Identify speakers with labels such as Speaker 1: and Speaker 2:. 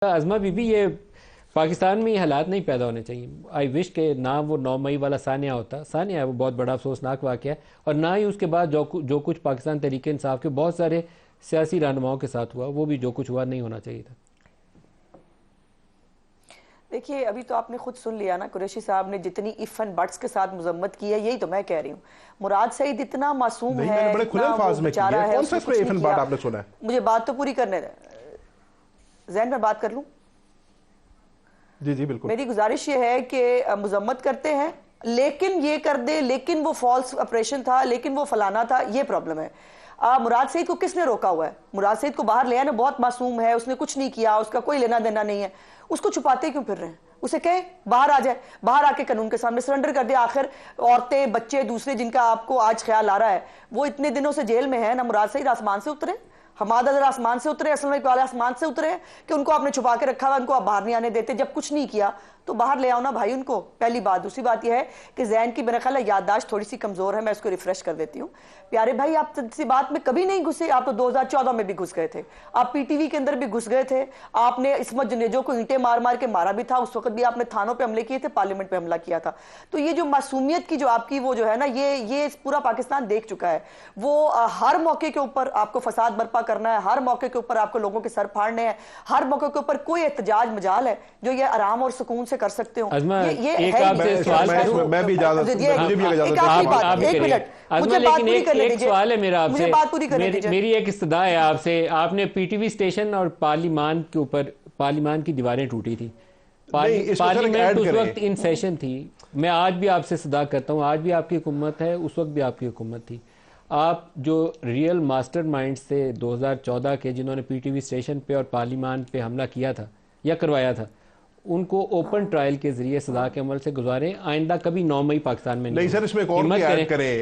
Speaker 1: आजमा बीबी, ये पाकिस्तान में ये हालात नहीं पैदा होने चाहिए। आई विश के ना वो 9 मई वाला सानिया होता। सानिया है वो बहुत बड़ा अफसोसनाक वाक़या है, और ना ही उसके बाद जो कुछ पाकिस्तान तहरीक इंसाफ के बहुत सारे सियासी रहनुमाओं के साथ हुआ, वो भी जो कुछ हुआ नहीं होना चाहिए था।
Speaker 2: देखिए, अभी तो आपने खुद सुन लिया ना, कुरैशी साहब ने जितनी इफ एंड बट्स के साथ मजम्मत की है, यही तो मैं कह रही हूँ। मुराद सईद इतना मासूम है,
Speaker 3: बड़े खुले अल्फाज में
Speaker 2: बेचारा है,
Speaker 3: कौन सा इसमें इफ एंड बट आपने सुना है?
Speaker 2: मुझे बात तो पूरी करने दे। जैन, मैं बात कर लूं?
Speaker 3: जी जी बिल्कुल।
Speaker 2: मेरी गुजारिश ये है कि मजम्मत करते हैं, लेकिन ये कर दे, लेकिन वो फॉल्स ऑपरेशन था, लेकिन वो फलाना था, ये प्रॉब्लम है। मुराद सईद को किसने रोका हुआ है? मुराद सईद को बाहर ले आया ना, बहुत मासूम है, उसने कुछ नहीं किया, उसका कोई लेना देना नहीं है, उसको छुपाते क्यों फिर रहे हैं? उसे कहें बाहर आ जाए, बाहर आके कानून के सामने सरेंडर कर दे। आखिर औरतें, बच्चे, दूसरे जिनका आपको आज ख्याल आ रहा है, वो इतने दिनों से जेल में है ना। मुराद सईद आसमान से उतरे, हमादा जरा आसमान से उतरे, असल में वाले आसमान से उतरे कि उनको आपने छुपा के रखा हुआ, उनको आप बाहर नहीं आने देते। जब कुछ नहीं किया तो बाहर ले आओ ना भाई उनको, पहली बात। दूसरी बात यह है कि जैन की मेरा ख्याल है याददाश्त थोड़ी सी कमजोर है, मैं इसको रिफ्रेश कर देती हूँ। प्यारे भाई, आप किसी बात में कभी नहीं घुसे। आप तो 2014 में भी घुस गए थे, आप पीटीवी के अंदर भी घुस गए थे, आपने इस्मत जनेजो को ईंटें मार मार के मारा भी था, उस वक्त भी आपने थानों पर हमले किए थे, पार्लियामेंट पर हमला किया था। तो ये जो मासूमियत की जो आपकी वो जो है ना, ये पूरा पाकिस्तान देख चुका है। वो हर मौके के ऊपर आपको फसाद बर्पा करना है, हर मौके के ऊपर आपको लोगों के सर फाड़ने हैं, हर मौके के ऊपर कोई एहतजाज मजाल है जो ये आराम और सुकून से कर सकते हो।
Speaker 1: एक आपसे सवाल,
Speaker 3: मैं भी इजाजत,
Speaker 1: एक मिनट,
Speaker 2: मुझे बात पूरी करने दीजिए।
Speaker 1: सवाल है मेरा आपसे,
Speaker 2: मुझे बात पूरी करने दीजिए।
Speaker 1: मेरी एक इस्तदा है आपसे। आपने पीटीवी स्टेशन और पार्लियामान के ऊपर, पार्लियामान की दीवारें टूटी थी, पार्लियामेंट उस वक्त इन सेशन थी। मैं आज भी आपसे सदा करता हूँ, आज भी आपकी हुकूमत है, उस वक्त भी आपकी हुकूमत थी। आप जो रियल मास्टरमाइंड से 2014 के, जिन्होंने पीटीवी स्टेशन पे और पार्लियामान पे हमला किया था या करवाया था, उनको ओपन ट्रायल के जरिए सजा के अमल से गुजारें। आइंदा कभी 9 मई पाकिस्तान में नहीं।
Speaker 3: सर, इसमें एक और ऐड करें।